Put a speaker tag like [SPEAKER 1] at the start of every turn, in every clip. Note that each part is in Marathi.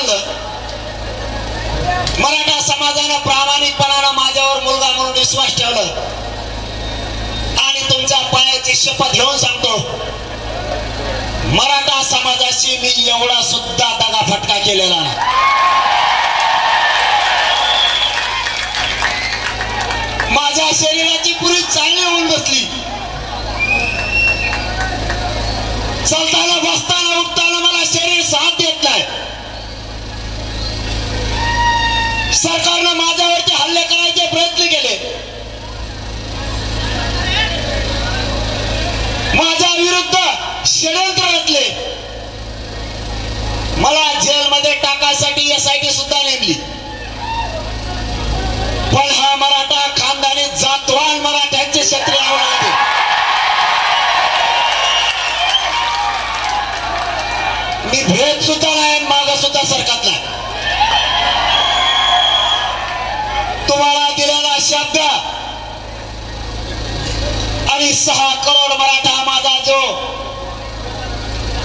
[SPEAKER 1] मानलं, मराठा समाजानं प्रामाणिकपणानं माझ्यावर मुलगा म्हणून विश्वास ठेवला आणि तुमच्या पायाची शपथ घेऊन सांगतो, मराठा समाजाशी मी एवढा सुद्धा दगाफटका केलेला नाही. माझ्या शरीराची पुरी चांगली होऊन बसली. चलताना बसताना उठताना मला शरीर साथ देत नाही. सरकारनं माझ्यावरती हल्ले करायचे प्रयत्न केले. माझ्या विरुद्ध षडयंत्र रचले. मला जेलमध्ये टाकायसाठी SIT सुद्धा नेमली. पण हा मराठा खानदानी जातवान मराठ्यांचे क्षत्रिय होते. मी भेद सुद्धा नाही, माग सुद्धा सरकत नाही. तुम्हाला दिलेला शब्द आणि 6 करोड मराठा माझा जो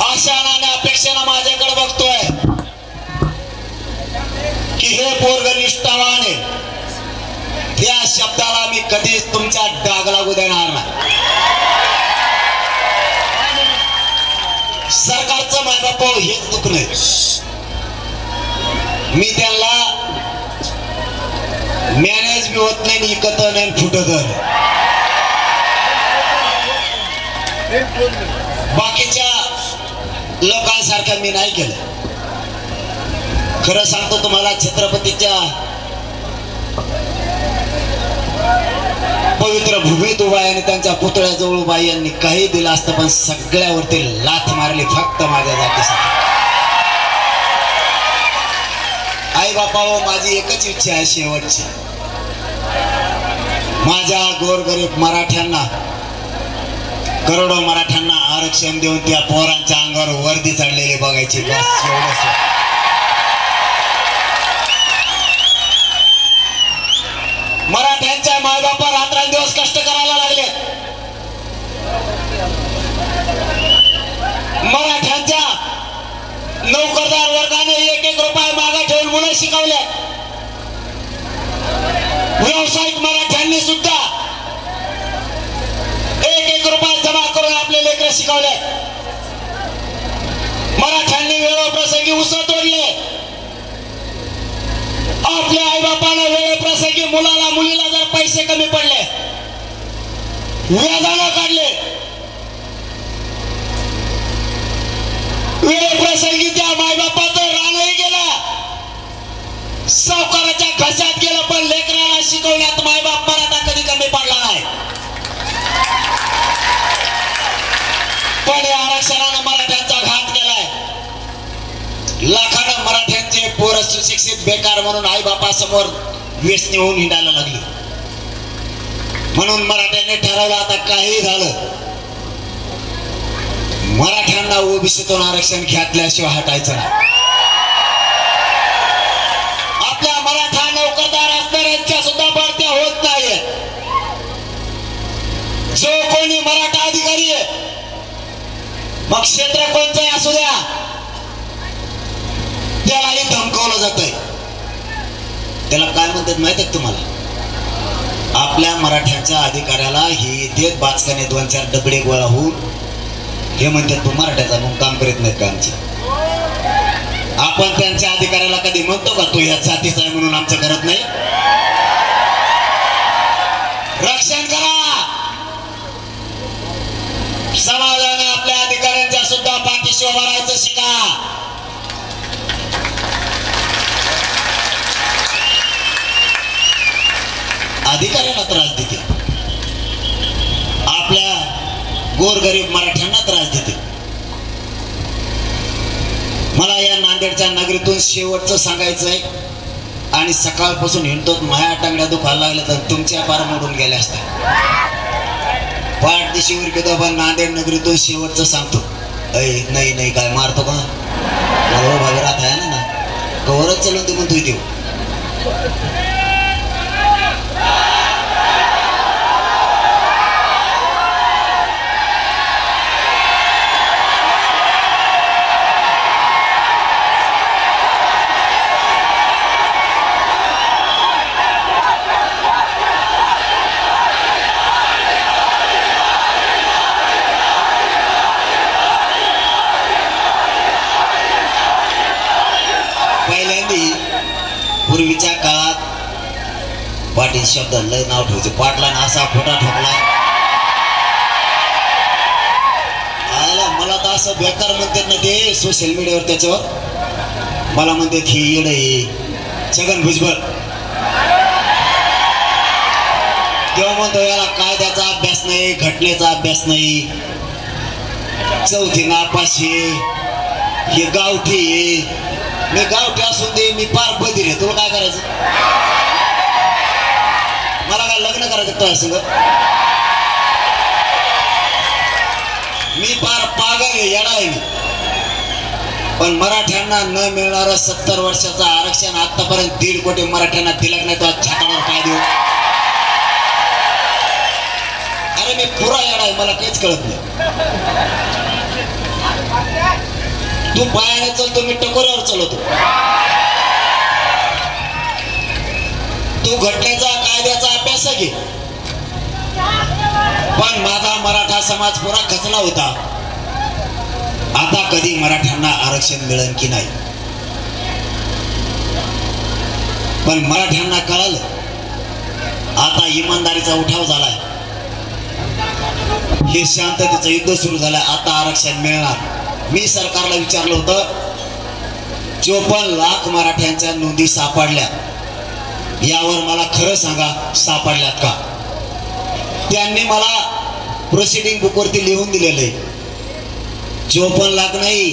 [SPEAKER 1] आशानं आणि अपेक्षेनं माझ्याकडे बघतोय की हे पोरग निष्ठावान आहे, त्या शब्दाला मी कधीच तुमच्या डाग लागू देणार नाही. सरकारचं मायबाप हेच दुखलंय. मी त्यांना मॅनेज बी होत नाही, इकत नाही, फुटत नाही. बाकीच्या लोकांसारखं मी नाही केलं. खरं सांगतो तुम्हाला, छत्रपतीच्या पवित्र भूमीत उभा आहे आणि त्यांच्या पुतळ्याजवळ उभा यांनी काही दिलं असतं, पण सगळ्यावरती लाथ मारली फक्त माझ्या जातीसाठी. आई बापाओ, माझी एकच इच्छा आहे शेवटची, माझ्या गोरगरीब मराठ्यांना, करोडो मराठ्यांना आरक्षण देऊन त्या पोरांच्या अंगावर वर्दी चढलेली बघायची, बस एवढंच. मराठ्यांच्या मायबापा रात्रंदिवस कष्ट करायला लागले. मराठ्यांच्या नोकरदार वर्गाने 1-1 रुपये मागे ठेवून मुलं शिकवले. व्यावसायिक मराठ्यांनी सुद्धा 1-1 रुपये जमा करून आपले लेकरं शिकवले. मराठ्यांनी वेळोप्रसंगी ऊस तोडले. आपल्या आईबापानं वेळोप्रसंगी मुलाला मुलीला जर पैसे कमी पडले, व्याजानं काढले. वेळोप्रसंगी त्या मायबापाचं रानही गेलं, सावकाराच्या घशात गेलं, पण लेकराला शिकवण्यात मायबाप मराठा कधी कमी पडला नाही. पण या आरक्षणानं मराठ्यांचा घात केलाय. लाखानं मराठ्यांचे पोर सुशिक्षित बेकार म्हणून आई बापा समोर व्यसनी होऊन हिंडायला लागली. म्हणून मराठ्यांनी ठरवलं, आता काही झालं, मराठ्यांना ओबीसीतून आरक्षण घेतल्याशिवाय हटायचं नाही. आपल्या मराठा नोकरदार असणाऱ्यांच्या सुद्धा बढत्या होत नाहीये. जो कोणी मराठा अधिकारी आहे, मग क्षेत्र कोणतंही असू द्या, त्यालाही धमकावलं जातंय. त्याला काय म्हणतात माहित आहे तुम्हाला? आपल्या मराठ्यांच्या अधिकाऱ्याला हे देत बाचकाने 2-4 डबडे गोळा होऊन हे म्हणतात, तू मराठ्याचा म्हणून काम करीत नाहीत का आमचं? आपण त्यांच्या अधिकाऱ्याला कधी म्हणतो का तू ह्या जातीचा आहे म्हणून आमचं करत नाही? रक्षण करा. समाजाने आपल्या अधिकाऱ्यांच्या सुद्धा पाठीशी उभं राहायचं शिका. अधिकाऱ्याला त्रास देते, आपल्या गोरगरीब मराठ्यांना त्रास देते. मला या नांदेडच्या नगरीतून शेवटचं सांगायचं आहे, आणि सकाळपासून हिंडतो, माया टांगड्या दुखायला लागल्या तर तुमच्या पार मोडून गेल्या असत्या. पाठदिशीवर गेलो, पण नांदेड नगरीतून शेवटचं सांगतो. नाही नाही काय मारतो का? राहत आहे ना, कवरच चालून ते म्हणतोय देऊ. पूर्वीच्या काळात पाटील शब्द लय नाव ठेवायचे. पाटला असा फोटा ठोकला. आला मला तर असं बेकार म्हणतात ना ते सोशल मीडियावर. त्याच्यावर मला म्हणतात ही येड आहे छगन भुजबळ. तेव्हा म्हणतो याला कायद्याचा अभ्यास नाही, घटनेचा अभ्यास नाही, चौथी नापाशी, हे गावठी आहे. मी गावठी असून दे, मी पार बधीर आहे. तुला काय करायचं? मला काय लग्न करायचं तुझ्या संग? मी पार पागल आहे, येडा आहे मी. पण मराठ्यांना न मिळणारं 70 वर्षाचं आरक्षण आतापर्यंत 1.5 कोटी मराठ्यांना दिलं नाही. तो छातावर पाय देऊ. अरे मी पुरा येडा आहे, मला काहीच कळत नाही. तू पायाने चालतो, मी टकोऱ्यावर चालवतो. तू घटनेचा कायद्याचा अभ्यास घे. पण माझा मराठा समाज पुरा खचला होता. आता कधी मराठ्यांना आरक्षण मिळेल की नाही. पण मराठ्यांना कळालं आता इमानदारीचा उठाव झालाय. हे शांततेचं युद्ध सुरू झालंय. आता आरक्षण मिळणार. मी सरकारला विचारलं होतं 54 लाख मराठ्यांच्या नोंदी सापडल्या. यावर मला खरं सांगा सापडल्यात का? त्यांनी मला प्रोसिडिंग बुकवरती लिहून दिलेले 54 लाख नाही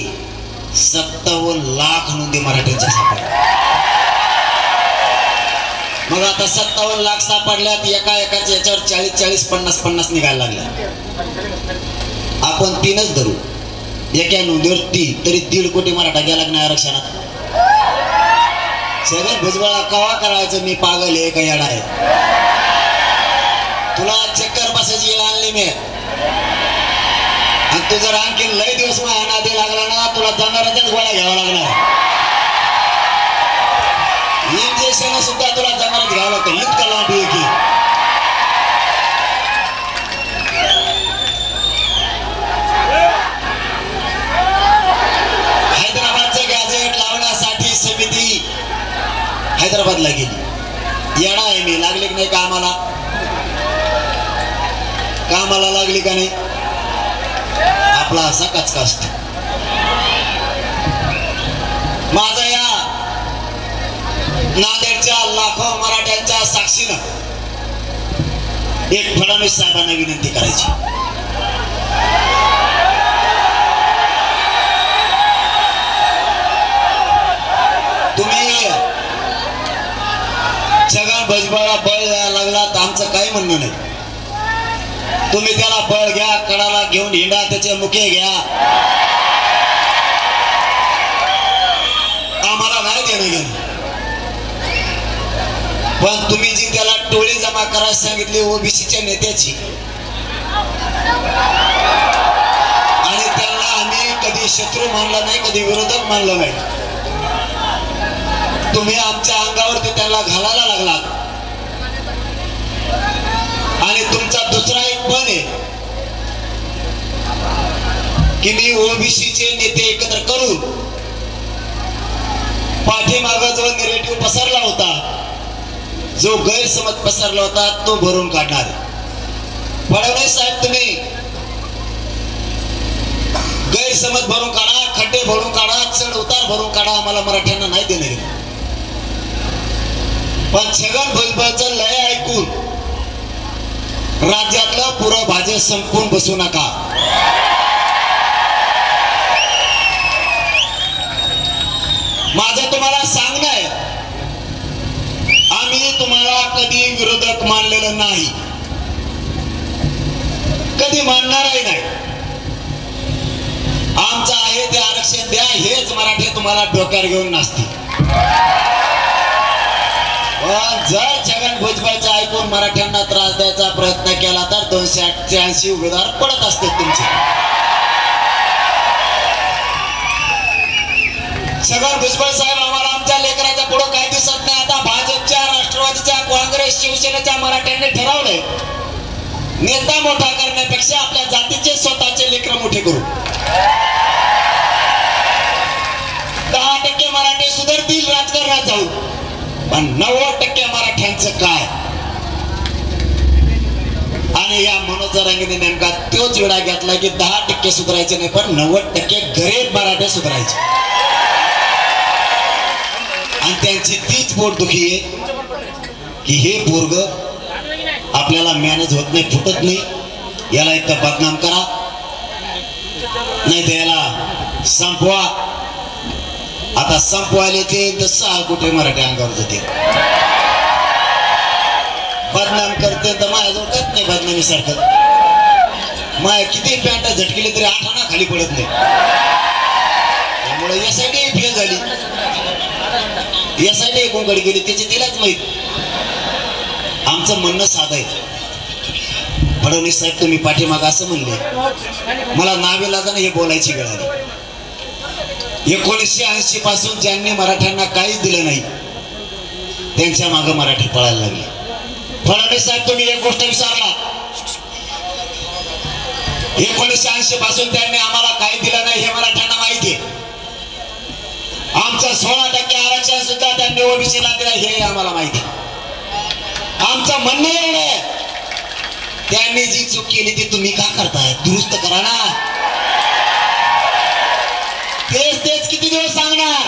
[SPEAKER 1] 57 लाख नोंदी मराठ्यांच्या सापडल्या. मग आता 57 लाख सापडल्यात. एकाच्या याच्यावर 40 50 निघायला लागल्या. आपण 3च धरू. एका नोंदीवर 3 तरी 1.5 कोटी मराठा गेला नाही आरक्षणात. छगन भुजबळला कवा करायचं मी पागल आहे का येडा आहे? तुला चक्कर बसायची वेळ आणली मी. आणि तू जर आणखी लय दिवस माझ्या नादी लागला ना तुला जनावरांच्याच गोळ्या घ्यावा लागणार. इंजेक्शन सुद्धा तुला जनावरात घ्यावं लागतं. इतकं लांब आहे की हैदराबादचं गॅझेट लावण्यासाठी समिती हैदराबादला गेली. येडा आहे मी. लागले की नाही कामाला? कामाला लागली का नाही? आपला असा कचका असतो. माझा या नांदेडच्या लाखो मराठ्यांच्या साक्षीनं एक फडणवीस साहेबांना विनंती करायची. तुम्ही छगन भुजबळला बळ द्यायला लागला तर आमचं काही म्हणणं नाही. तुम्ही त्याला बळ घ्या, कडाला घेऊन हिंडा, त्याचे मुके घ्या, आम्हाला नाही देणं घेणं. पण तुम्ही जी त्याला टोळी जमा करायला सांगितली ओबीसीच्या नेत्याची, आणि त्यांना आम्ही कधी शत्रू मानलं नाही, कधी विरोधक मानलं नाही. तुम्ही आमच्या अंगावरती त्यांना घालायला लागलात. आणि तुमचा दुसरा एक पण आहे की मी ओबीसीचे नेते एकत्र करून पाठीमाग जो नेरेटिव्ह पसरला होता, जो गैरसमज पसरला होता, तो भरून काढणार. फडणवीस साहेब तुम्ही गैरसमज भरून काढा, खड्डे भरून काढा, चढ उतार भरून काढा, आम्हाला मराठ्यांना नाही देणे. पण छगन भुजबळचं लय ऐकून राज्यातलं पुरं भाजप संपून बसू नका. माझं तुम्हाला सांगणं आहे, आम्ही तुम्हाला कधी विरोधक मानलेलं नाही, कधी मानणारही नाही. आमचं आहे ते आरक्षण द्या, हेच मराठी तुम्हाला डोक्यावर घेऊन नाचते. जर छगन भुजबळचं ऐकून मराठ्यांना त्रास द्यायचा प्रयत्न केला तर 288 उमेदवार पडत असते तुमचे. छगन भुजबळ साहेब, आम्हाला आमच्या लेकराच्या पुढे काही दिसत नाही. आता भाजपच्या, राष्ट्रवादीच्या, काँग्रेस, शिवसेनेच्या मराठ्यांनी ठरवलंय नेता मोठा करण्यापेक्षा आपल्या जातीचे स्वतःचे लेकर मोठे करू. 10% मराठी सुधारतील राजकारणात जाऊन, पण 90% मराठ्यांचं काय? आणि या मनोज जरांगेने नेमका तोच वेळा घेतला की 10% सुधारायचे नाही, पण 90% गरीब मराठे सुधारायचे. आणि त्यांची तीच पोटदुखी आहे की हे पोरग आपल्याला मॅनेज होत नाही, फुटत नाही, याला एक तर बदनाम करा, नाही तर याला संपवा. आता संपवायला ते 6 कुठे मराठी अंगावर जाते, बदनाम करते तर माझ्याजवळ करत नाही बदनामी सारखं. माय किती पॅन्ट झटकेली तरी 8 आणा खाली पडत नाही. त्यामुळे यासाठी फेल झाली, यासाठी एकूण गडी गेली, त्याची तिलाच माहित. आमचं म्हणणं साधं आहे. फडणवीस साहेब तुम्ही पाठीमाग असं म्हणले, मला नाविलाजाने हे बोलायची वेळ आली. 1980 पासून ज्यांनी मराठ्यांना काहीच दिलं नाही त्यांच्या मागे मराठी पळायला लागले. फडणवीस साहेब तुम्ही एक गोष्ट विचारला, 1980 पासून त्यांनी आम्हाला काही दिलं नाही हे मराठ्यांना माहिती आहे. आमचं 16% आरक्षण सुद्धा त्यांनी ओबीसीला दिलं हे आम्हाला माहिती आहे. आमचं म्हणणं एवढं आहे, त्यांनी जी चूक केली ती तुम्ही का करताय? दुरुस्त करा ना. तेच किती दिवस सांगणार?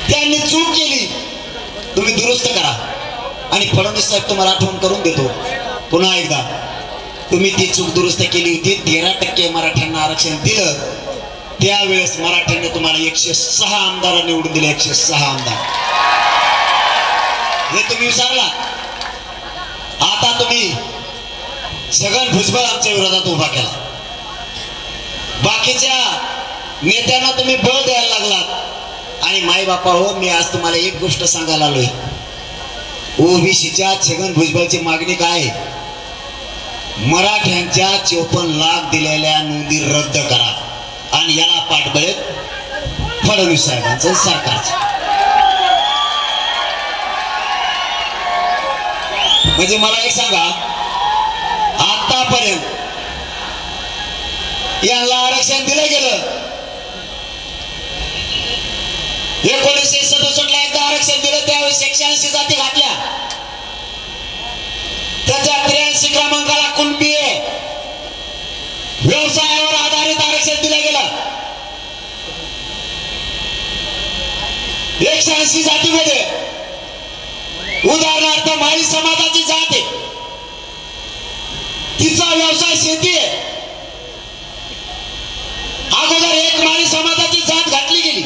[SPEAKER 1] त्यांनी चूक केली, तुम्ही दुरुस्त करा. आणि फडणवीस साहेब तुम्हाला आठवण करून देतो पुन्हा एकदा, तुम्ही ती चूक दुरुस्त केली होती. 13% मराठ्यांना आरक्षण दिलं, त्यावेळेस मराठ्यांनी तुम्हाला 106 आमदार निवडून दिले. 106 आमदार हे तुम्ही विसरला. आता तुम्ही छगन भुजबळ आमच्या विरोधात उभा केला, बाकीच्या नेत्यांना तुम्ही बळ द्यायला लागलात. आणि माय बापा हो, मी आज तुम्हाला एक गोष्ट सांगायला आलोय, ओबीसीच्या छगन भुजबळची मागणी काय? मराठ्यांच्या 54 लाख दिलेल्या नोंदी रद्द करा. आणि याला पाठबळ फडणवीस साहेबांचं सरकारचं. म्हणजे मला एक सांगा, आतापर्यंत यांना आरक्षण दिलं गेलं. 1967 ला एकदा आरक्षण दिलं, त्यावेळेस 180 जाती घातल्या. त्याच्या 83 क्रमांकाला कुणबी व्यवसायावर आधारित आरक्षण दिलं गेलं. 180 जातीमध्ये उदाहरणार्थ माळी समाजाची जात आहे, तिचा व्यवसाय शेती आहे. अगोदर एक माळी समाजाची जात घातली गेली,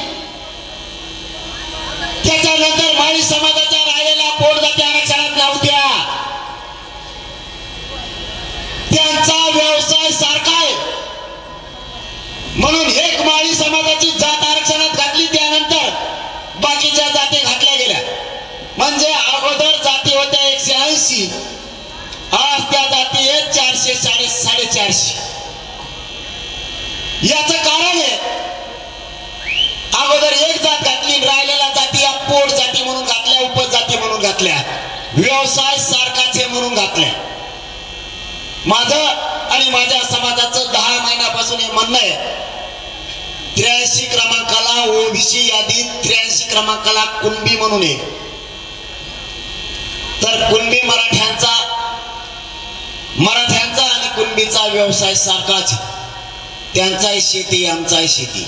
[SPEAKER 1] त्याच्यानंतर माळी समाजाच्या राहिलेल्या पोटजाती आरक्षणात नव्हत्या. त्यांचा व्यवसाय सारखा आहे म्हणून एक माळी समाजाची जात आरक्षणात घातली, त्यानंतर बाकीच्या जाती घातल्या गेल्या. म्हणजे अगोदर जाती होत्या 180, आज त्या जाती आहेत 400 450. याचं कारण आहे, अगोदर एक जात घातली, राहिलेल्या जाती या पोट जाती म्हणून घातल्या, उपजाती म्हणून घातल्या, व्यवसाय सारखाच आहे म्हणून घातल्या. माझं आणि माझ्या समाजाचं 10 महिन्यापासून हे म्हणणं आहे, 83 क्रमांकाला ओबीसी यादीत 83 क्रमांकाला कुणबी म्हणून आहे. तर कुणबी मराठ्यांचा आणि कुणबीचा व्यवसाय सारखाच, त्यांचाही शेती आमचाही शेती.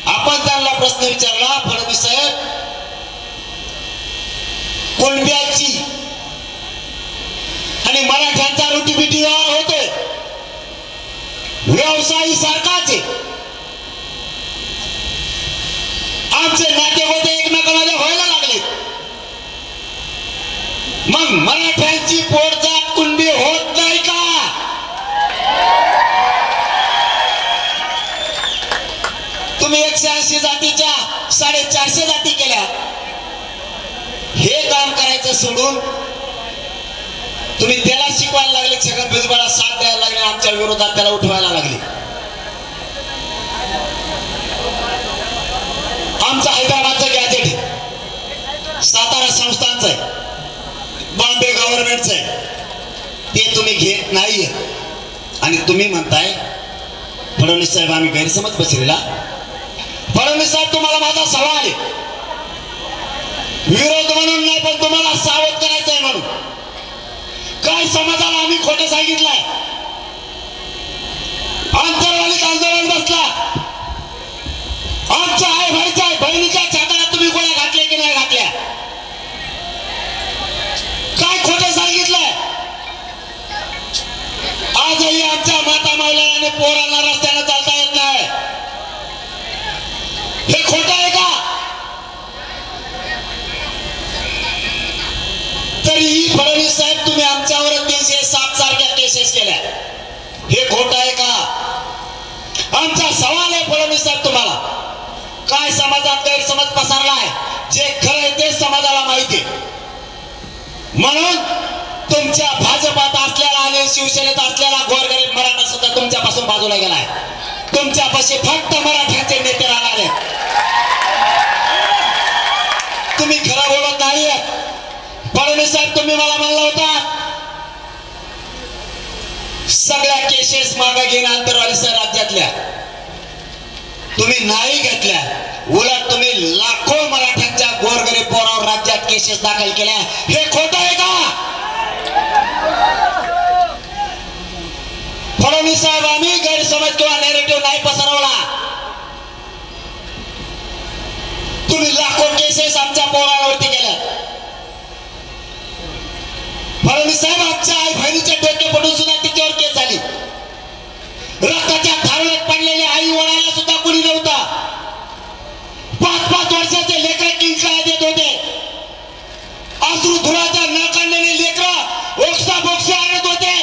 [SPEAKER 1] आपण त्यांना प्रश्न विचारला, फडणवीस साहेब, कुणब्याची आणि मराठ्यांचा रोटीपिटी व्यवहार होतोय, व्यवसाय सारखाच आहे, आमचे नाते होते एकमेकांमध्ये व्हायला लागले, मग मराठ्यांची पोटजात कुणबी होत नाही का? तुम्ही 180 जातीच्या 450 जाती केल्या. हे काम करायचं सोडून तुम्ही त्याला शिकवायला लागले, छगन भुजबळाला साथ द्यायला लागले, आमच्या विरोधात त्याला उठवायला लागले. आमचं हैदराबादचं गॅजेट आहे, सातारा संस्थांचं आहे, बॉम्बे गव्हर्नमेंटचं आहे, ते तुम्ही घेत नाहीये. आणि तुम्ही म्हणताय फडणवीस साहेब आम्ही गैरसमज पसरला. फडणवीस साहेब, तुम्हाला माझा सवाल आहे, विरोध म्हणून नाही, पण तुम्हाला सावध करायचंय म्हणून. काय समाजाला आम्ही खोटं सांगितलंय? अंतरवालीत आंदोलन बसला. आमच्या आई भाईच्या बहिणीच्या छाताला तुम्ही गोळ्या घातल्या की नाही घातल्या? काय खोटं सांगितलंय? आजही आमच्या माता मावल्याने पोरांना रस्त्याने चालता येत नाही. हे खोटं आहे का? तरीही फडणवीस साहेब तुम्ही आमच्यावर 307 सारख्या केसेस केल्या. हे खोटं आहे का? आमचा सवाल आहे फडणवीस साहेब तुम्हाला, काय समाजात गैरसमज पसरलाय? जे खरं आहे ते समाजाला माहिती आहे. म्हणून तुमच्या भाजपात असलेला आणि शिवसेनेत असलेला गोरगरीब मराठा सुद्धा तुमच्यापासून बाजूला गेलाय. तुमच्यापाशी फक्त मराठ्याचे नेते राहणार आहेत. तुम्ही खरं बोलत नाहीये. फडणवीस साहेब तुम्ही मला म्हणला होता सगळ्या केसेस मागे घेऊन आंतरवाली राज्यातल्या, तुम्ही नाही घेतल्या. उलट तुम्ही लाखो मराठ्यांच्या गोरगरीब पोरावर राज्यात केसेस दाखल केल्या. हे खोटं आहे का? फडणवीस साहेब आम्ही गैरसमज किंवा नॅरेटिव्ह नाही पसरवला. तुम्ही लाखो केसेस आमच्या पोरावरती केल्या. फडणवीस साहेब आमच्या आई बहिणीचे डोके पडून सुद्धा तिच्यावर केस झाली. रक्ताच्या थारोळ्यात पडलेल्या आई वडिलांना सुद्धा कुणी नव्हता. 5-5 वर्षाचे लेकरं किंकाळ्या देत होते. अश्रू धुराच्या न काढलेले लेकरं ओक्सा बोक्सा आणत होते.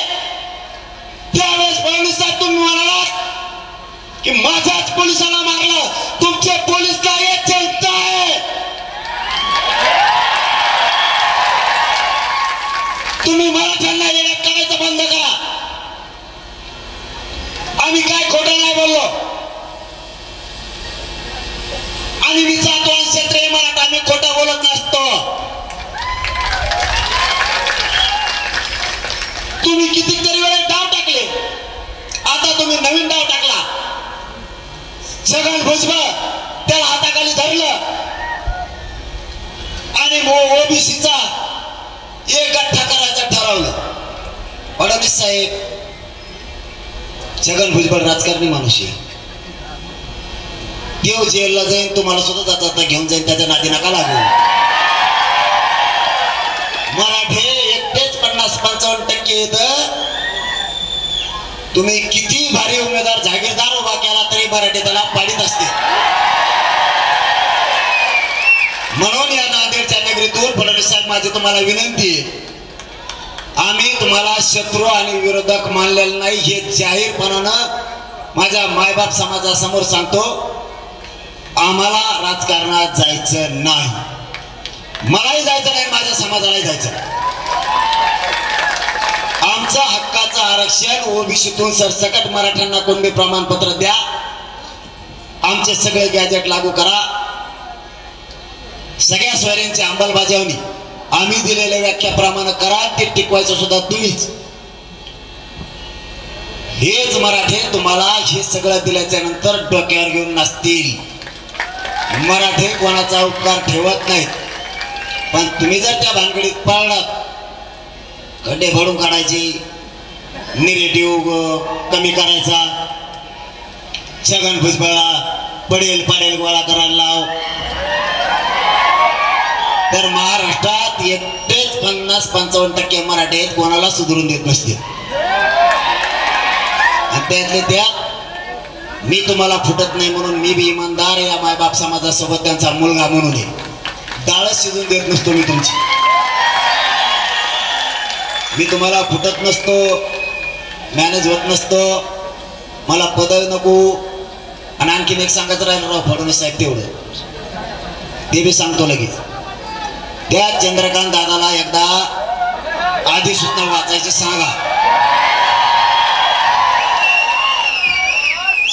[SPEAKER 1] त्यावेळेस फडणवीस साहेब तुम्ही म्हणालात की माझ्याच पोलिसांना मारलं. तुमचे पोलीस काय चिंता आहे? तुम्ही मराठ्यांना येण्यात करायचं बंद करा. आम्ही काय खोटं नाही बोललो. आणि मी जातवान क्षेत्रीय मराठा, आम्ही खोटं बोलत नसतो. तुम्ही कितीतरी वेळेस डाव टाकले. आता तुम्ही नवीन डाव टाकला. छगन भुजबळ त्याला हाताखाली धरलं आणि ओबीसीचा एक गठ्ठा करायचं ठरवलं. फडणवीस साहेब, छगन भुजबळ राजकारणी माणूस आहे. देव जेलला जाईन, तुम्हाला सुद्धा जाता घेऊन जाईन, त्याच्या नादी नका लागू. मराठे एकटेच 50-55% येत. तुम्ही किती भारी उमेदवार जागीरदार उभा केला तरी मराठे त्याला पाडीत असते. म्हणून या नांदेडच्या नगरीतून फडणवीस साहेब माझी तुम्हाला विनंती आहे, आम्ही तुम्हाला शत्रू आणि विरोधक मानलेलं नाही हे जाहीरपणानं माझ्या मायबाप समाजासमोर सांगतो. आम्हाला राजकारणात जायचं नाही. मलाही जायचं नाही, माझ्या समाजालाही जायचं. आमचं हक्काचं आरक्षण ओबीसीतून सरसकट मराठ्यांना कुणबी प्रमाणपत्र द्या. आमचे सगळे गॅजेट लागू करा. सगळ्या सोयऱ्यांची अंमलबजावणी आम्ही दिलेल्या व्याख्याप्रमाणे करा. ते टिकवायचं सुद्धा तुम्हीच. हेच मराठे तुम्हाला हे सगळं दिल्याच्या नंतर डोक्यावर घेऊन नसतील. मराठे कोणाचा उपकार ठेवत नाहीत. पण तुम्ही जर त्या भानगडीत पाळलात, खड्डे भरून काढायचे, निगेटिव्ह कमी करायचा, छगन भुजबळला पडेल पाडेल गोळा करायला लाव, तर महाराष्ट्रात एकटेच 50-55% मराठे आहेत कोणाला सुधरून देत नसते. आणि त्यातले त्या मी तुम्हाला फुटत नाही म्हणून मी बी इमानदार या मायबाप समाजासोबत त्यांचा मुलगा म्हणून डाळच शिजून देत नसतो. मी तुमची मी तुम्हाला फुटत नसतो, मॅनेज होत नसतो. मला पद नको. आणि आणखीन एक सांगायचं राहिलं राव फडणवीस साहेब, तेवढं ते बी सांगतो लगेच. त्या चंद्रकांत दादाला एकदा अधिसूचना वाचायची सांगा.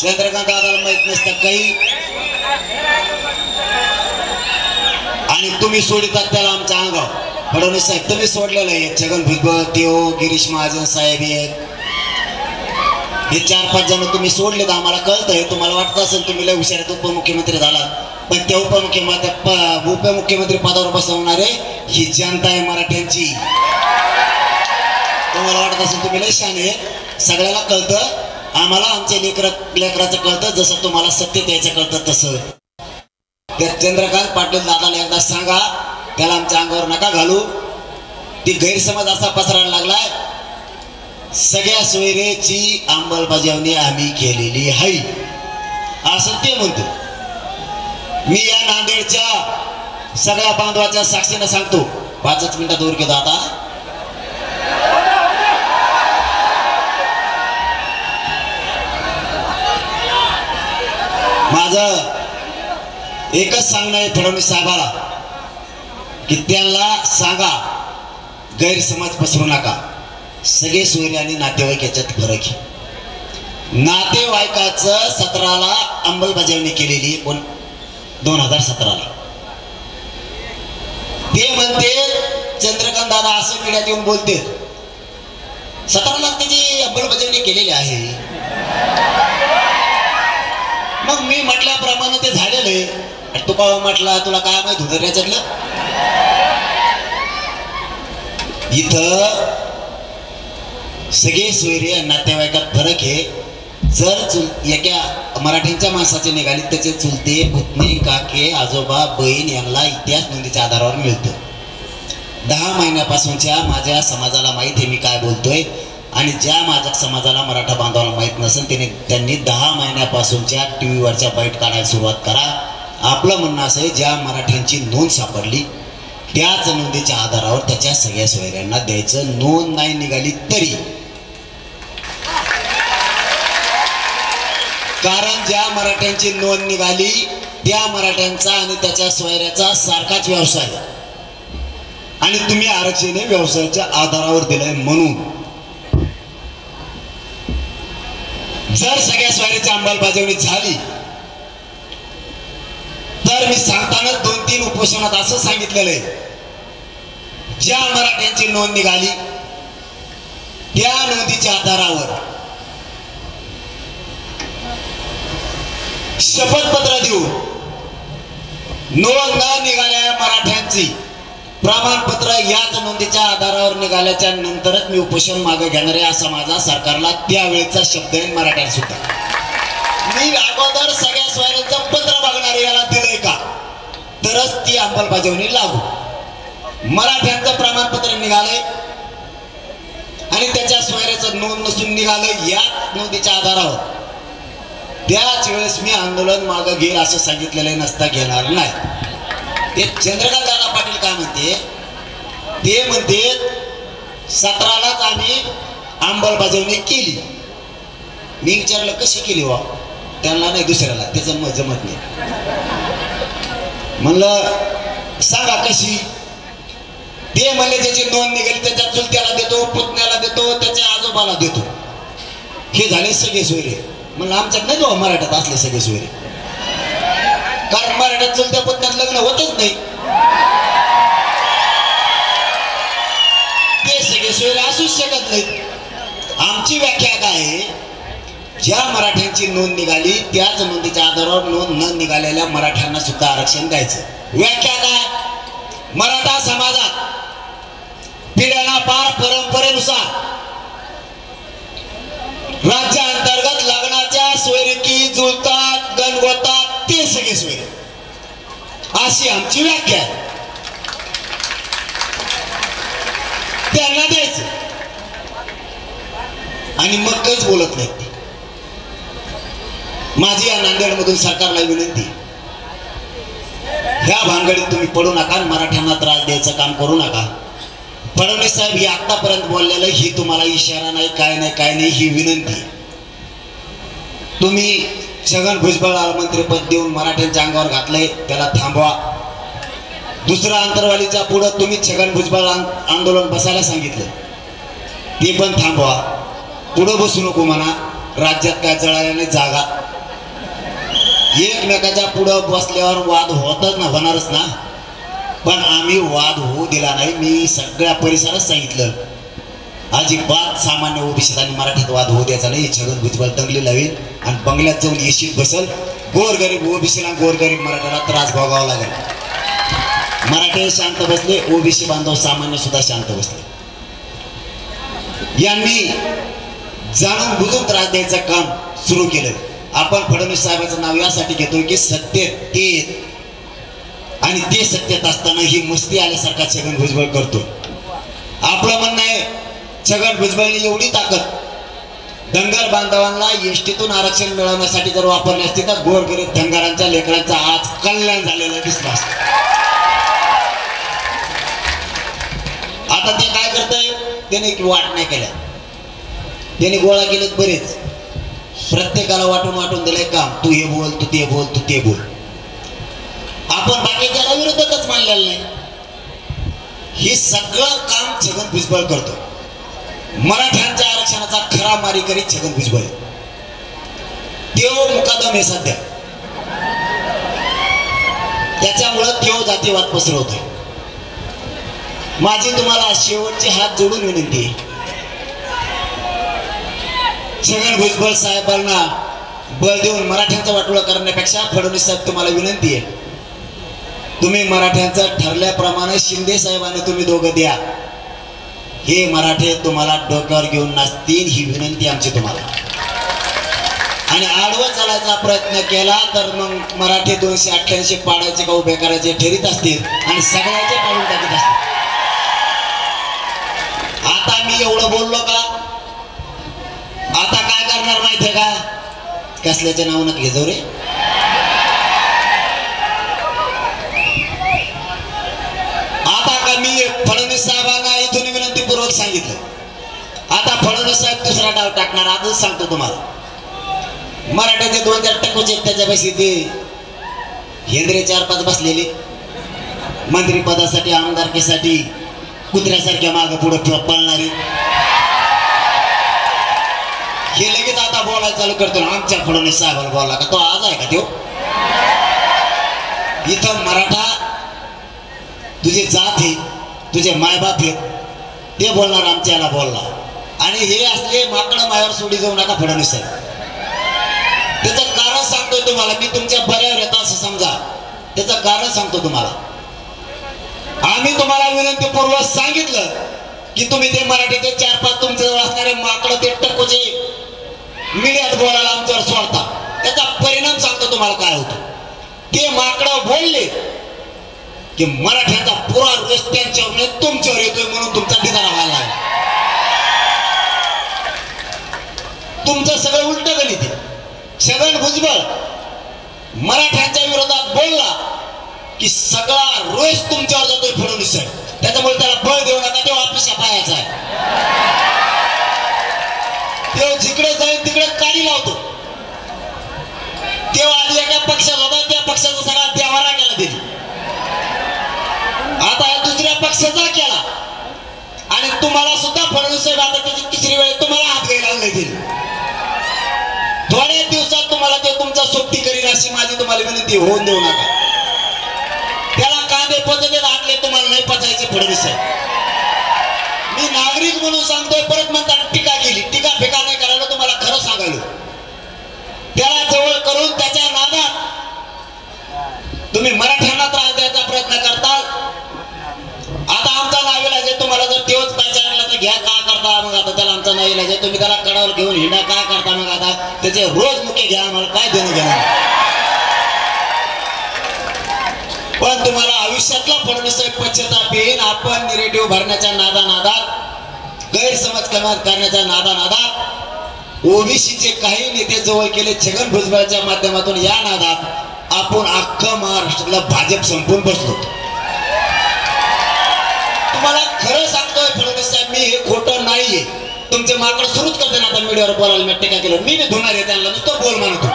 [SPEAKER 1] चंद्रकांत दादाला माहित नसतं काही. आणि तुम्ही सोडितात त्याला आमच्या अंगावर. फडणवीस साहेब तुम्ही सोडलेलं आहे. छगन भुजबळ, तेओ, गिरीश महाजन साहेब आहेत, हे 4-5 जण तुम्ही सोडलेत. आम्हाला कळतंय. तुम्हाला वाटत असेल तुम्ही लय हुशार उपमुख्यमंत्री झालात. पण त्या उपमुख्यमंत्री पदावर बसवणारे ही जनता आहे मराठ्यांची. तुम्हाला वाटत असेल तुम्ही लय शहाणे, सगळ्याला कळतं. आम्हाला आमच्या लेकराचं कळतं, जसं तुम्हाला सत्य यायचं कळतं तसं. त्या चंद्रकांत पाटील दादाला एकदा सांगा, त्याला आमच्या अंगावर नका घालू. ती गैरसमज असा पसरायला लागलाय. सगळ्या सोयरेची अंमलबजावणी आम्ही केलेली आहे असं ते म्हणतो. मी या नांदेडच्या सगळ्या बांधवाच्या साक्षीनं सांगतो. 5 मिनिटात वर घेतो आता. माझं एकच सांगणं आहे फडणवीस साहेबाला की त्यांना सांगा गैरसमज पसरू नका. सगळे सोयरे आणि नातेवाईक याच्यात फरक आहे. नातेवाईकाचं 17ला अंमलबजावणी केलेली पण 2017ला. ते म्हणते चंद्रकांत दादा असं मीडियात येऊन बोलते 17ला त्याची अंमलबजावणी केलेली आहे. मग मी म्हटल्याप्रमाणे ते झालेलं आहे. तू का म्हटला, तुला काय माहित होतं त्याच्यातलं? इथं सगळे सोयरे नातेवाईकात फरक आहे. जर एका मराठ्यांच्या माणसाचे निघाले त्याचे चुलते पुतणे काके आजोबा बहीण यांना इतिहास नोंदीच्या आधारावर मिळतं. 10 महिन्यापासूनच्या माझ्या समाजाला माहीत आहे मी काय बोलतोय. आणि ज्या माझ्या समाजाला मराठा बांधवाला माहीत नसेल त्यांनी 10 महिन्यापासूनच्या TV वरच्या बाईट काढायला सुरुवात करा. आपलं म्हणणं असं आहे, ज्या मराठ्यांची नोंद सापडली त्याच नोंदीच्या आधारावर त्याच्या सगळ्या सोयऱ्यांना द्यायचं. नोंद नाही निघाली तरी, कारण ज्या मराठ्यांची नोंद निघाली त्या मराठ्यांचा आणि त्याच्या सोयऱ्याचा सारखाच व्यवसाय आणि तुम्ही आरक्षण व्यवसायाच्या आधारावर दिलंय. म्हणून जर सगळ्या सोयऱ्याची अंमलबजावणी झाली तर मी सांगतानाच 2-3 उपोषणात असं सांगितलेलं आहे, ज्या मराठ्यांची नोंद निघाली त्या नोंदीच्या आधारावर शपथपत्र देऊ. नोंद न निघालेल्या मराठ्यांची प्रमाणपत्र याच नोंदीच्या आधारावर निघाल्याच्या नंतरच मी उपोषण मागे घेणार आहे असा माझा सरकारला त्यावेळेचा शब्द आहे. मराठ्यांना सुद्धा मी अगोदर सगळ्या सोयऱ्यांचं पत्र बघणार याला दिलंय का तरच ती अंमलबजावणी लागू. मराठ्यांचं प्रमाणपत्र निघालंय आणि त्याच्या सोयऱ्याचं नोंद नसून निघालं या नोंदीच्या आधारावर, त्याच वेळेस मी आंदोलन मागे घेईल असं सांगितलेलं नसता घेणार नाही. ते चंद्रकांत दादा पाटील काय म्हणते, ते म्हणते 17लाच आम्ही अंमलबजावणी केली. मी विचारलं कशी केली वा, त्यांना नाही दुसऱ्याला त्याचं जमत नाही. म्हणलं सांगा कशी. ते म्हणले ज्याची नोंद निघाली त्याच्या चुलत्याला देतो, पुतण्याला देतो, त्याच्या आजोबाला देतो. हे झाले सगळे सोयरे. म्हणलं आमच्यात नाही तो मराठ्यात असले सगळे सोयरे, कारण मराठ्यात चुलत्या पुतण्यात लग्न होतच नाही. ते सगळे सोयरे असूच शकत नाहीत. आमची व्याख्या काय आहे, ज्या मराठ्यांची नोंद निघाली त्याच नोंदीच्या आधारावर नोंद न निघालेल्या मराठ्यांना सुद्धा आरक्षण द्यायचं. व्याख्या काय, मराठा समाजात पिढ्याना पार परंपरेनुसार राज्याअंतर्गत लग्नाच्या सोयरीकी जुळतात गणगोतात ते सगळे सोयरे, अशी आमची व्याख्या आहे. त्यांना द्यायचं आणि मग काहीच बोलत नाही. माझी या नांदेडमधून सरकारला विनंती, ह्या भानगडीत तुम्ही पडू नका, मराठ्यांना त्रास द्यायचं काम करू नका. फडणवीस साहेब हे आतापर्यंत बोललेलं ही तुम्हाला इशारा नाही काय नाही ही विनंती. तुम्ही छगन भुजबळाला मंत्रिपद देऊन मराठ्यांच्या अंगावर घातलंय, त्याला थांबवा. दुसरं अंतरवालीच्या पुढं तुम्ही छगन भुजबळ आंदोलन बसायला सांगितलं, ते पण थांबवा. पुढं बसू नको म्हणा, राज्यात काय जळायला नाही जागा. एकमेकाच्या पुढं बसल्यावर वाद होतच ना, होणारच ना. पण आम्ही वाद होऊ दिला नाही. मी सगळ्या परिसरात सांगितलं अजिबात सामान्य ओबीसीत आणि मराठीत वाद होऊ द्यायचा नाही. छगन भुजबळ दंगली लावेल आणि बंगल्यात जाऊन येशीत बसल. गोरगरीब ओबीसीला गोरगरीब मराठ्याला त्रास भोगावा लागेल. मराठे शांत बसले, ओबीसी बांधव सामान्य सुद्धा शांत बसले. यांनी जाणून बुजून त्रास द्यायचं काम सुरू केलं. आपण फडणवीस साहेबांचं नाव यासाठी घेतोय की सत्य ते आणि ते सत्यत असताना ही मस्ती आल्यासारखा छगन भुजबळ करतो. आपलं म्हणणं आहे छगन भुजबळने एवढी ताकद धनगर बांधवांना एसटीतून आरक्षण मिळवण्यासाठी जर वापरली असती तर गोरगरीब धनगरांच्या लेकरांचा आज कल्याण झालेलं दिसलं असतं. आता ते काय करतंय, त्याने वाट नाही केल्या, त्याने गोळा केलेत बरेच. प्रत्येकाला वाटून वाटून दिलंय काम. तू हे बोल, तू ते बोल, तू ते बोल. आपण बाकीच्याला विरोधातच मानलेलं नाही. हे सगळं काम छगन भुजबळ करतो. मराठ्यांच्या आरक्षणाचा खरा मारेकरी छगन भुजबळ. तेव मुकादम आहे सध्या, त्याच्यामुळं तेव जातीवाद पसरवतोय. माझी तुम्हाला शेवटची हात जोडून विनंती आहे, छगन भुजबळ साहेबांना बळ देऊन मराठ्यांचं वाटोळं करण्यापेक्षा फडणवीस साहेब तुम्हाला विनंती आहे, तुम्ही मराठ्यांचं ठरल्याप्रमाणे शिंदे साहेबांना तुम्ही दोघं द्या. हे मराठे तुम्हाला डोक्यावर घेऊन नाचतील, ही विनंती आमची तुम्हाला. आणि आडवं चालायचा प्रयत्न केला तर मग मराठे 288 पाडायचे का उभे करायचे ठरीत असतील आणि सगळ्याचे काढून टाकत असतील. आता मी एवढं बोललो का, आता काय करणार माहितीये का, कसल्याच्या नावानं घेजो रे. आता का मी फडणवीस साहेबांना इथून विनंतीपूर्वक सांगितलं, आता फडणवीस साहेब दुसरा डाव टाकणार. आजच सांगतो तुम्हाला, मराठ्याचे 2-4 टक्कोचे त्याच्या पैसे ते हेंद्रे 4-5 बसलेले मंत्रिपदासाठी आमदारकीसाठी कुत्र्यासारख्या मागं पुढे पळणारे, हे लगेच आता बोलायला चालू करतो. आमच्या फडणवीस साहेबाला बोलला का, तो आज आहे का तो? इथं मराठा तुझे जात आहे, तुझे मायबाप आहेत, ते बोलणार आमच्याला बोलला. आणि हे असले माकडं मायावर सोडी जाऊ नका फडणवीस साहेब. त्याचं कारण सांगतो तुम्हाला, मी तुमच्या बऱ्यावर येतो असं समजा. त्याचं कारण सांगतो तुम्हाला. आम्ही तुम्हाला विनंतीपूर्वक सांगितलं की तुम्ही ते मराठीचे 4-5 तुमच्याजवळ असणारे माकडं ते टक्कोचे मीडियात बोलायला आमच्यावर सोडता. त्याचा परिणाम सांगतो तुम्हाला काय होतो. ते माकडं बोलले की मराठ्यांचा पुरा रस्त्यांच्यावर तुमच्यावर येतोय म्हणून तुमचा ढिगारा व्हायला लागला. तुमचं सगळं उलट गणित आहे. छगन भुजबळ मराठ्यांच्या विरोधात बोलला की सगळा रोष तुमच्यावर जातोय फडणवीस साहेब. त्याच्यामुळे त्याला बळ देऊ नका, तेव्हा आपल्या पायाचा आहे. तेव्हा जिकडे जाईल तिकडे काडी लावतो. तेव्हा आधी एका पक्षात होता, त्या पक्षाचा सगळा देवारा केला दिली. आता या दुसऱ्या पक्षाचा केला आणि तुम्हाला सुद्धा फडणवीस साहेब आता त्याची 3री वेळ तुम्हाला हात घ्यायला दिली. थोड्या दिवसात तुम्हाला ते तुमचा सोबती करीन अशी माझी तुम्हाला विनंती, होऊन देऊ नका. त्याला कांदे पचले घातले, तुम्हाला नाही पचायचे फडणवीस साहेब. मी नागरिक म्हणून सांगतोय, परत म्हणतात टीका केली. टीका फेका नाही करायला, तुम्हाला खरं सांगायलो. त्याला जवळ करून त्याच्या नादात तुम्ही मराठ्यांना त्रास द्यायचा प्रयत्न करताल. आता आमचा नाईलाज आहे, तुम्हाला जर तेच विचारला तर घ्या का करता, मग आता त्याला आमचा नाईलाज आहे. तुम्ही त्याला कडावर घेऊन हिंडा काय करता, मग आता त्याचे रोज मुके घ्या, आम्हाला काय देणं घेणार. पण तुम्हाला आयुष्यातला फडणवीस साहेब पश्चाताप येईल. आपण निरेटिव्ह भरण्याच्या नादानादात, गैरसमज करण्याच्या नादानादात ओबीसीचे काही नेते जवळ केले छगन भुजबळच्या माध्यमातून. या नादात आपण अख्खं महाराष्ट्राला भाजप संपून बसलो. तुम्हाला खरं सांगतोय फडणवीस साहेब, मी हे खोटं नाहीये. तुमचे माकड सुरूच करते ना आता मीडियावर बोलायला. मी टीका केलं, मी धुणार आहे त्यांना, नुसतं बोल म्हणतो.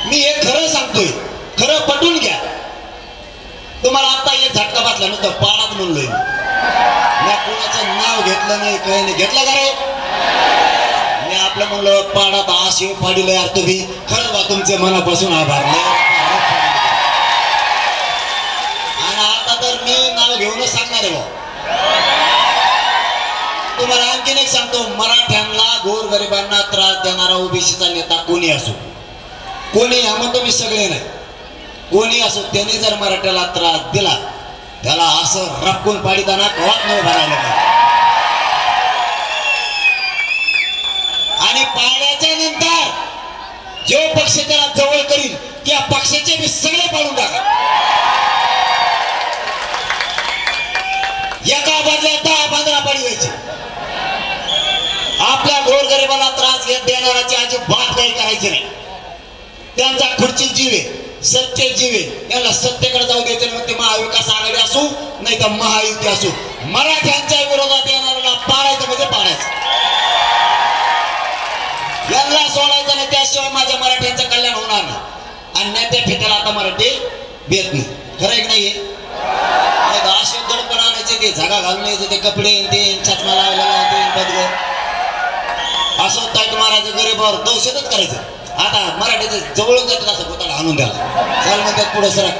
[SPEAKER 1] मी हे खरं सांगतोय, खरं पटवून घ्या. तुम्हाला आता एक झटका बसला, नुसतं पाडाच म्हणलोय. मी कोणाचं नाव घेतलं नाही, काही नाही घेतलं का रे. मी आपलं म्हणलं पाडात आशिव पाडील यार तुम्ही. खरंच बा तुमचे मनापासून आभार. आणि आता तर मी नवीन नाव घेऊनच सांगणार आहे भाऊ. तुम्हाला आणखीन एक सांगतो, मराठ्यांना गोरगरिबांना त्रास देणारा ओबीसीचा नेता कोणी असो, कोणी हा म्हणतो मी सगळे नाही, कोणी असो, त्यांनी जर मराठ्याला त्रास दिला त्याला असं रपकून पाडीताना कवात न भरायला पाहिजे. आणि पाण्याच्या नंतर जो पक्ष त्याला जवळ करील त्या पक्षाचे मी सगळे पाडून टाका. एका बदल्यात 10-15 पाडी व्हायचे. आपल्या गोरगरिबाला त्रास देणाराची अजिबात काही करायचे नाही. त्यांचा खुर्ची जीव आहे, सत्य जीव आहे, याला सत्तेकडे जाऊ द्यायचे. मग ते महाविकास आघाडी असो नाही तर महायुती असो, मराठ्यांच्या विरोधात येणाऱ्याला पाडायचं म्हणजे पाडायचं, यांना सोडायचं नाही. त्याशिवाय माझ्या मराठ्यांचं कल्याण होणार नाही. आणि नेत्या फिट्याला आता मराठी बेत नाही. खरं एक नाहीये. असे दडपण आणायचे, ते झगा घालून यायचे, ते कपडे ते छातमा लावलेला ते बदल असं ताईट मारायचं, गरीबावर दहशतच करायचं. आता मराठीचं जवळून जातात असं पोताला आणून द्याला चाल म्हणतात पुढे सरक.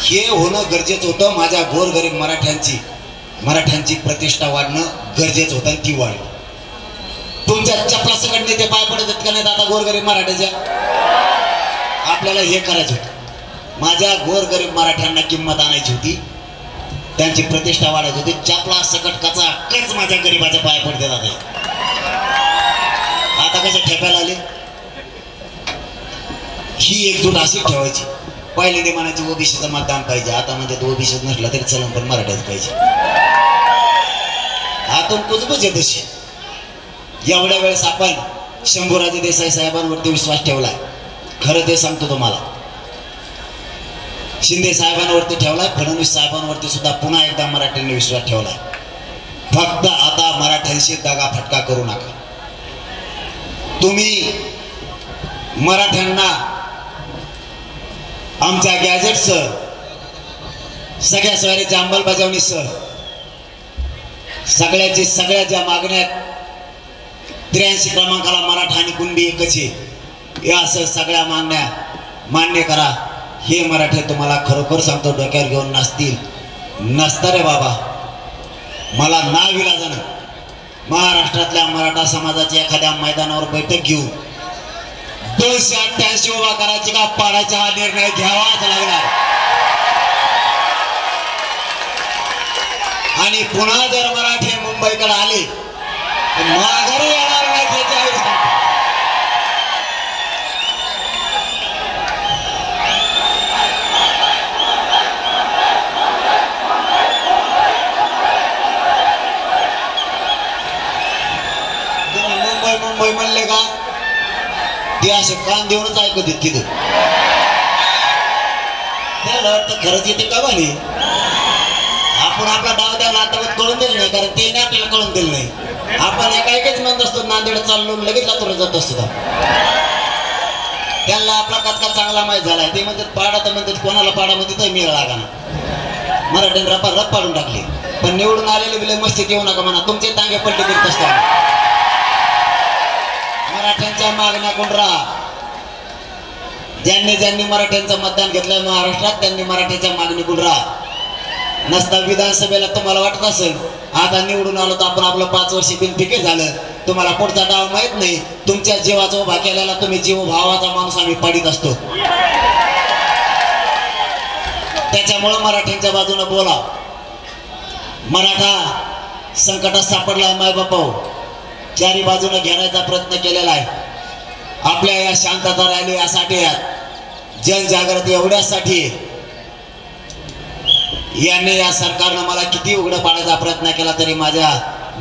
[SPEAKER 1] हे होणं गरजेचं होतं. माझ्या गोरगरीब मराठ्यांची प्रतिष्ठा वाढणं गरजेचं होतं आणि ती वाढली. तुमच्या चपला सकट नेते पाय पडत आहेत का नाही आता गोरगरीब मराठ्याच्या? आपल्याला हे करायचं होतं. माझ्या गोरगरीब मराठ्यांना किंमत आणायची होती, त्यांची प्रतिष्ठा वाढायची होती. चपला सकट कचा कच माझ्या गरीबाच्या पाय पडते जाते. आता कशा ठेप्याला आले? ही एकजूट अशी ठेवायची. पहिल्यांदा म्हणायची ओबीसीचं मतदान पाहिजे, आता म्हणजे ओबीसीच नसला तरी चलन पण मराठ्याच पाहिजे. आतून कुजबुज आहे तशी. एवढ्या वेळेस आपण शंभूराजे देसाई साहेबांवरती विश्वास ठेवलाय. खरं ते सांगतो तुम्हाला, शिंदे साहेबांवरती ठेवलाय, फडणवीस साहेबांवरती सुद्धा पुन्हा एकदा मराठ्यांनी विश्वास ठेवलाय. फक्त आता मराठ्यांशी दगा फटका करू नका. तुम्ही मराठ्यांना आमच्या गॅजेटसह सगळ्या सोयरीच्या अंमलबजावणीसह सगळ्या ज्या मागण्या 83 क्रमांकाला मराठा आणि कुणबी एकच आहे, या असं सगळ्या मागण्या मान्य करा. हे मराठे तुम्हाला खरोखर सांगतो डोक्यावर घेऊन नसता रे बाबा. मला नाविलाजानं महाराष्ट्रातल्या मराठा समाजाची एखाद्या मैदानावर बैठक घेऊन 288 उभा करायची का पाडायचा हा निर्णय घ्यावाच लागणार. आणि पुन्हा जर मराठे मुंबईकडे आले तर माघारी येणार नाही. मुंबई म्हणले का ते असे कान देऊनच ऐकत येत तिथं. त्याला वाटतं खरंच येते का म्हणे. आपण आपला डाव द्यायला आता कळून दिलं नाही, कारण ते आपल्याला कळून दिलं नाही. आपण एकाएकच म्हणत असतो नांदेड चाललो लगेच लातूर जात असतो. त्यांना आपला कचका चांगला माहीत झालाय. ते म्हणतात पाडा, तर म्हणतात कोणाला पाडा म्हणते तर मेळ लागा ना. मराठ्याने रप पाडून टाकले. पण निवडून आलेले बिले मस्तीत येऊ नका म्हणा, तुमचे टांगे पलटी करीत असतात. मराठ्यांच्या मागण्या कोण राहा. ज्यांनी मराठ्यांचं मतदान घेतलंय महाराष्ट्रात त्यांनी मराठ्याच्या मागणी कोण राहा. नसता विधानसभेला तुम्हाला वाटत असेल आता निवडून आलो तर आपण आपलं 5 वर्ष बिनपिके झालं, तुम्हाला पुढचा डाव माहित नाही. तुमच्या जीवाचा उभा केलेला तुम्ही जीव भावाचा माणूस आम्ही पाडीत असतो. त्याच्यामुळं मराठ्यांच्या बाजूने बोला. मराठा संकटात सापडलाय मायबापाव, चारी बाजूने घेण्याचा प्रयत्न केलेला आहे. आपल्या या शांतता रॅली यासाठी, जनजागृती एवढ्यासाठी. यांनी या सरकारनं मला किती उघडं पाडायचा प्रयत्न केला तरी माझ्या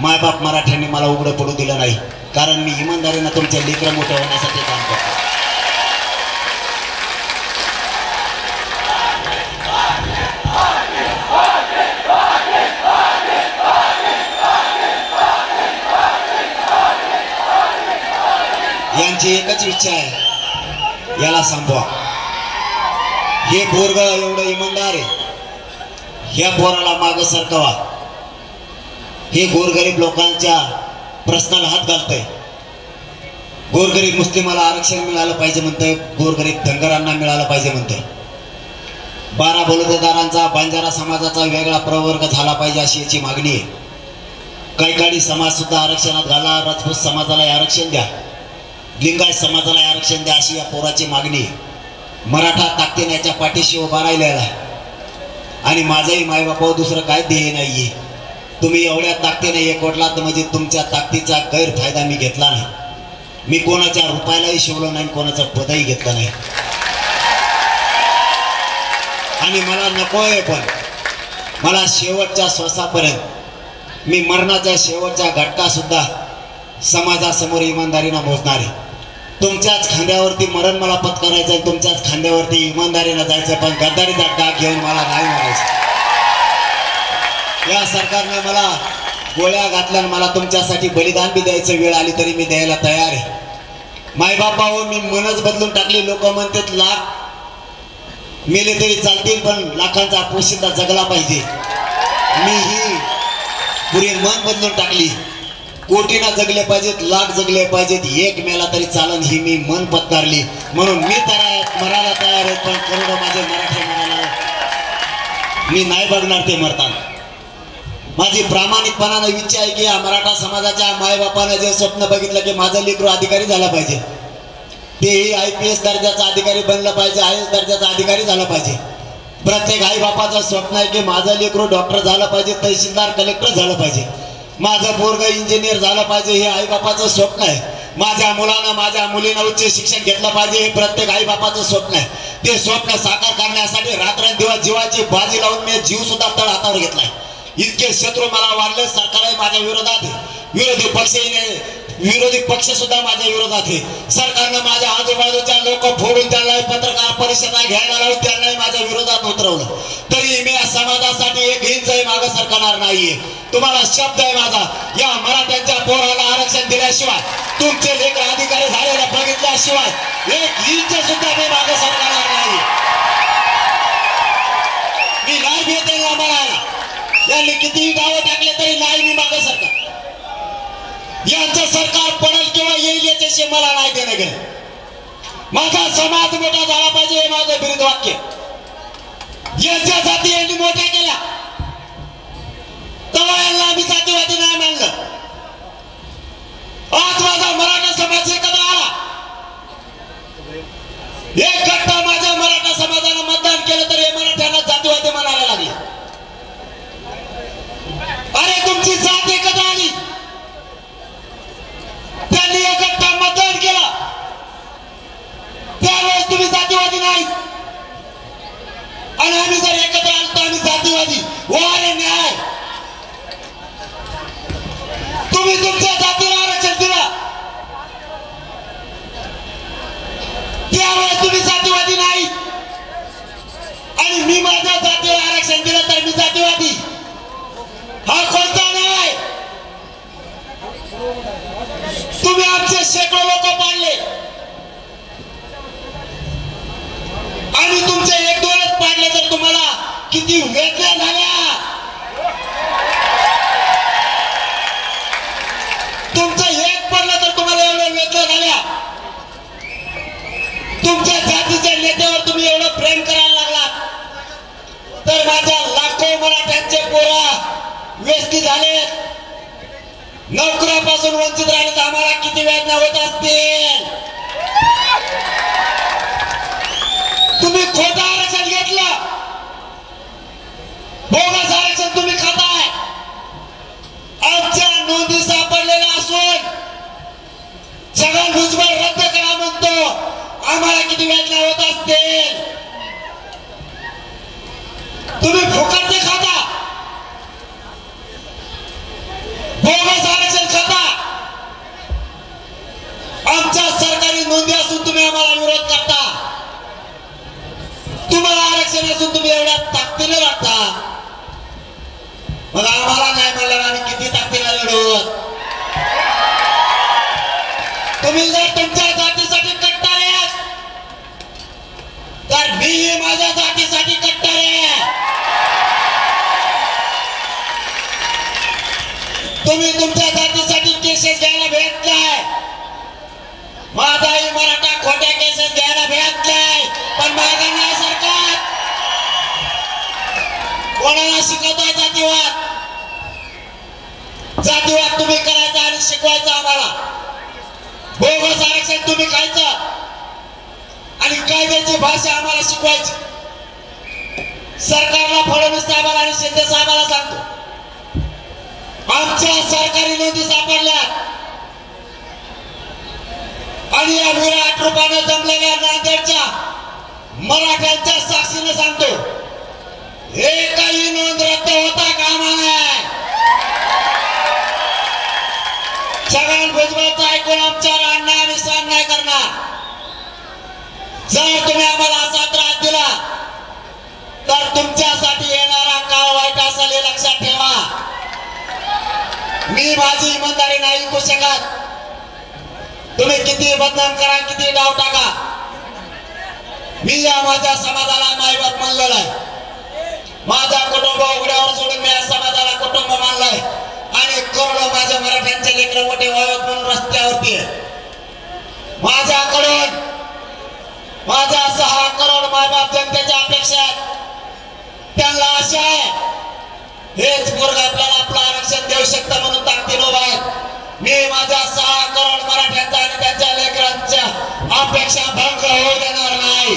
[SPEAKER 1] मायबाप मराठ्यांनी मला उघडं पडू दिलं नाही, कारण मी इमानदारीनं तुमच्या लेकरं मोठं होण्यासाठी काम करतो. यांची एकच इच्छा आहे, याला सांभाळा. हे पोरग एवढं इमानदार आहे, ह्या पोराला मागं सरकवा. हे गोरगरीब लोकांच्या प्रश्नाला हात घालतंय. गोरगरीब मुस्लिमाला आरक्षण मिळालं पाहिजे म्हणतंय, गोरगरीब धनगरांना मिळालं पाहिजे म्हणतंय. 12 बलुतेदारांचा बंजारा समाजाचा वेगळा प्रवर्ग झाला पाहिजे अशी याची मागणी आहे. कैकाडी समाज सुद्धा आरक्षणात घाला, राजपूत समाजाला आरक्षण द्या, लिंगायत समाजाला आरक्षण द्या अशी या पोराची मागणी आहे. मराठा ताकदीने याच्या पाठीशी उभा राहिलेला आहे आणि माझंही मायबापावर दुसरं काय ध्येय नाहीये. तुम्ही एवढ्या ताकदीने एकवटलात म्हणजे तुमच्या ताकदीचा गैरफायदा मी घेतला नाही. मी कोणाच्या रुपयालाही शिवलो नाही, कोणाचं पदही घेतलं नाही आणि मला नकोय. पण मला शेवटच्या श्वासापर्यंत मी मरणाच्या शेवटच्या घटका सुद्धा समाजासमोर इमानदारीनं मोजणार आहे. तुमच्याच खांद्यावरती मरण मला पत्करायचं आहे, तुमच्याच खांद्यावरती इमानदारीनं जायचं, पण गद्दारीचा डाग घेऊन मला नाही मारायचं. या सरकारने मला गोळ्या घातल्या, मला तुमच्यासाठी बलिदान बी द्यायचं वेळ आली तरी मी द्यायला तयार आहे. मायबापावर मी मनच बदलून टाकली. लोक म्हणतात लाख मेले तरी चालतील, पण लाखांचा पोशिंदा जगला पाहिजे. मी ही पुरी मन बदलून टाकली. कोटीना जगले पाहिजेत, लाख जगले पाहिजेत, एक मेला तरी चालन ही मी मन पत्कारली. म्हणून मी मरायला तयार आहे, पण करोडो माझे मराठी मरायला मी नाही बघणार ते मरताना. माझी प्रामाणिकपणाने इच्छा आहे की या मराठा समाजाच्या मायबापाने जे स्वप्न बघितलं की माझं लेकरू अधिकारी झाला पाहिजे, तेही IPS दर्जाचा अधिकारी बनलं पाहिजे, IAS दर्जाचा अधिकारी झाला पाहिजे. प्रत्येक आई बापाचं स्वप्न आहे की माझं लेकरू डॉक्टर झालं पाहिजे, तहसीलदार कलेक्टर झालं पाहिजे, माझं पोरग इंजिनियर झालं पाहिजे, हे आई बापाचं स्वप्न आहे. माझ्या मुलानं माझ्या मुलीनं उच्च शिक्षण घेतलं पाहिजे, हे प्रत्येक आई बापाचं स्वप्न आहे. ते स्वप्न साकार करण्यासाठी रात्रंदिवस जीवाची बाजी लावून मी जीव सुद्धा तळ हातावर घेतलाय. इतके शत्रू मला वाढले, सरकारही माझ्या विरोधात, विरोधी पक्ष सुद्धा माझ्या विरोधात आहे. सरकारनं माझ्या आजूबाजूच्या लोक फोडून त्यांना पत्रकार परिषदा घ्यायला लावून त्यांनाही माझ्या विरोधात उतरवलं, तरी मी या समाजासाठी एक इंचही मागे सरकणार नाहीये. तुम्हाला शब्द आहे माझा, या मराठ्यांच्या पोराला आरक्षण दिल्याशिवाय, तुमचे लेकर अधिकारी झालेला बघितल्याशिवाय एक इंच सुद्धा मी मागे सरकणार नाही. मी नाही भेटेल ना मराला, यांनी कितीही गावं टाकले तरी नाही मी मागे सरकार. यांचं सरकार पडेल किंवा येईल याच्याशी मला नाही देणं गेलं. माझा समाज मोठा झाला पाहिजे हे माझं बिरुद वाक्य. यांच्या जाती यांनी मोठ्या केल्या, तेव्हा यांना आम्ही जातीवादी नाही मानलं. आज माझा मराठा समाज एकत्र आला, एक गट्टा माझ्या मराठा समाजानं मतदान केलं तर हे मराठ्यांना जातीवादी म्हणायला लागले. अरे तुमची जात एकत्र आली, त्यांनी एक गट्टा मतदान केलं, त्यावेळेस तुम्ही जातीवादी नाही आणि आम्ही जर एकत्र आलो तर आम्ही जातीवादी. वारे न्याय, तुम्ही तुमच्या जातीला आरक्षण दिलं, त्यावेळेस तुम्ही जातीवादी नाही आणि मी माझ्या जातीला आरक्षण दिलं तर मी जातीवादी. हा कोणता नाही. तुम्ही आमचे शेकडो लोक पाडले आणि तुमचे एक दोनच पाडले तर तुम्हाला किती वेदना झाल्या. तुमचं एक पडलं तर तुम्हाला एवढ्या वेदना झाल्या. तुमच्या जातीच्या नेत्यावर तुम्ही एवढं प्रेम करायला लागलात तर माझ्या लाखो मराठ्यांचे पोरं व्यस्ती झालेत, नोकऱ्यापासून वंचित राहिले तर आम्हाला किती वेदना होत असतील. तुम्ही खोटं आरक्षण घेतलं, बोगस आरक्षण तुम्ही खाताय. आमच्या नोंदी सापडलेल्या असून सगळं भुजबळ रद्द करा म्हणतो, आम्हाला किती वेदना होत असतील. तुम्ही फुकटचे खाता, बोगस आरक्षण खाता. आमच्या सरकारी नोंदी असून तुम्ही आम्हाला विरोध करता. तुम्हाला आरक्षण असून तुम्ही एवढ्या ताकदीने लढता. मग आम्हाला नाही म्हणलं आम्ही किती ताकदीने लढू. तुम्ही जर तुमच्या जातीसाठी कट्टर आहे तर मी माझ्या जातीसाठी कट्टर आहे. तुम्ही तुमच्या जातीसाठी केसेस घ्यायला भेट नाही, माझाही मराठा खोट्या केसेस घ्यायला भेट नाही, पण माझा नाही सरकार. कोणाला शिकवताय जातीवाद? जातीवाद तुम्ही करायचा आणि शिकवायचा आम्हाला. बोगस आरक्षण तुम्ही खायचं आणि कायद्याची भाषा आम्हाला शिकवायची. सरकारला फडणवीस साहेबांना आणि शिंदे साहेबांना सांगतो, आमच्या सरकारी नोंदी सापडल्या आणि या विराट रूपाने जमलेल्या नांदेडच्या मराठ्यांच्या साक्षीने सांगतो, एकही नोंद रद्द होता कामा नये. छगन भुजबळचा ऐकून आमच्यावर अन्याय आणि सहन नाही करणार. जर तुम्ही आम्हाला असा त्रास दिला तर तुमच्यासाठी येणारा काळ वाईट असेल हे लक्षात ठेवा. मी माझी इमानदारी नाही विकू शकत. तुम्ही किती बदनाम करा, किती डाव टाका, मी या माझ्या समाजाला मायबाप मानलेला आहे. माझा कुटुंब उघड्यावर सोडून मी या समाजाला कुटुंब मानलाय आणि करोडो माझ्या मराठ्यांचे लेकरं मोठे व्हावेत म्हणून रस्त्यावरती आहे. माझ्याकडून माझ्या 6 करोड मायबाप जनतेच्या अपेक्षा आहेत. त्यांना आशा आहे हेच पोरग आपल्याला आपलं आरक्षण देऊ शकतं म्हणून ताकदीनं उभा आहे. मी माझ्या 6 करोड मराठ्यांचा आणि त्यांच्या लेकरांच्या अपेक्षा भंग होऊ देणार नाही.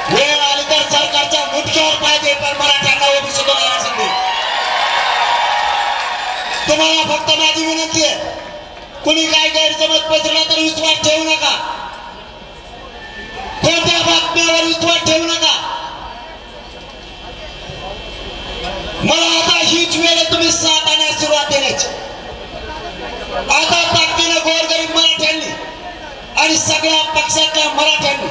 [SPEAKER 1] वेळ आली तर सरकारच्या मुठ्यावर पाहिजे पण मराठ्यांना ओबीसीतून आरक्षण दे. तुम्हाला फक्त माझी विनंती आहे, कुणी काय गैरसमज पसरला तर विश्वास ठेवू नका. कोणत्या बातम्यावर विश्वास ठेवू नका. मला आता हीच वेळ तुम्ही साथ आणण्यास सुरुवात देण्याची. आता ताकदीनं गोरगरीब मराठ्यांनी आणि सगळ्या पक्षातल्या मराठ्यांनी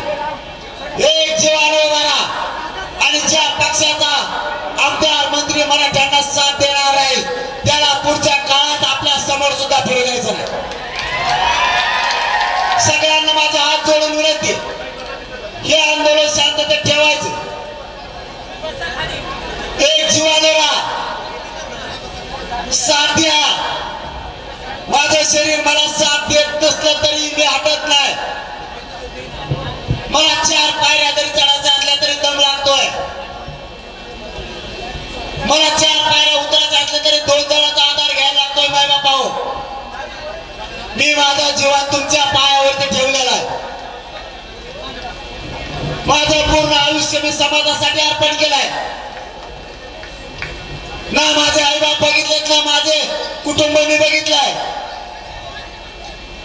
[SPEAKER 1] एक जीवाने उभा राहा आणि ज्या पक्षाचा आमदार मंत्री मराठ्यांना साथ देणार आहे त्याला पुढच्या काळात आपल्या समोर सुद्धा फिरू द्यायचं नाही. सगळ्यांना माझे हात जोडून विनंती, हे आंदोलन शांततेत ठेवायचं. एक जीवाने राहा, साथ द्या. माझं शरीर मला साथ देत नसलं तरी मी हटत नाही. मला 4 पायऱ्या जरी चढायच्या असल्या तरी दम लागतोय. मला 4 पायऱ्या उतरायच्या असल्या तरी 2 जणांचा आधार घ्यायला लागतोय. माय बापाओ, मी माझा जीवन तुमच्या पायावरती ठेवलेला आहे. माझं पूर्ण आयुष्य मी समाजासाठी अर्पण केलंय. ना माझे आई बाप बघितलेत ना माझे कुटुंब मी बघितलंय.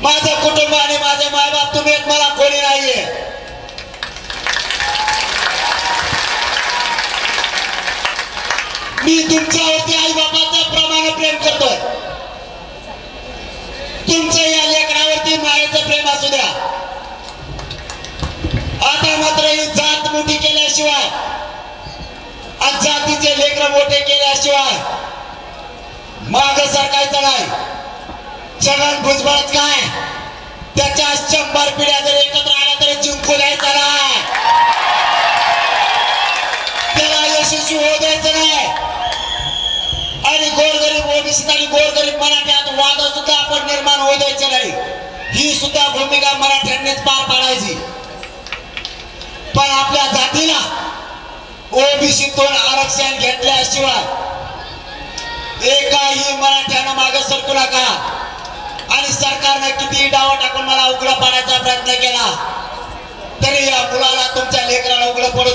[SPEAKER 1] माझं कुटुंब आणि माझे मायबाप तुम्ही, मला कोणी नाहीये. मी तुमच्यावरती आई बापाच्या प्रमाणे प्रेम करतोय. तुमच्या या लेकरावरती मायेचं प्रेम असू द्या. आता मात्र ही जात मोठी केल्याशिवाय आणि जातीचे लेकर मोठे केल्याशिवाय माग सरकायचं नाही. छगन भुजबळच काय, त्याच्या 100 पिढ्या जर एकत्र आल्या तरी जिंकू द्यायचा नाही. त्याला यशस्वी होऊ द्यायचं नाही. आणि गोरगरीब ओबीसी आणि गोरगरीब मराठ्यात वाद सुद्धा आपण निर्माण होऊ द्यायचे नाही. ही सुद्धा भूमिका मराठ्यांनीच पार पाडायची. पण आपल्या जातीला ओबीसीतून आरक्षण घेतल्याशिवाय एकाही मराठ्यानं मागे सरकू नका. आणि सरकारने किती डाव टाकून मला उघडा पाडायचा प्रयत्न केला तरी या मुलाला, तुमच्या लेकराला उघडं पडू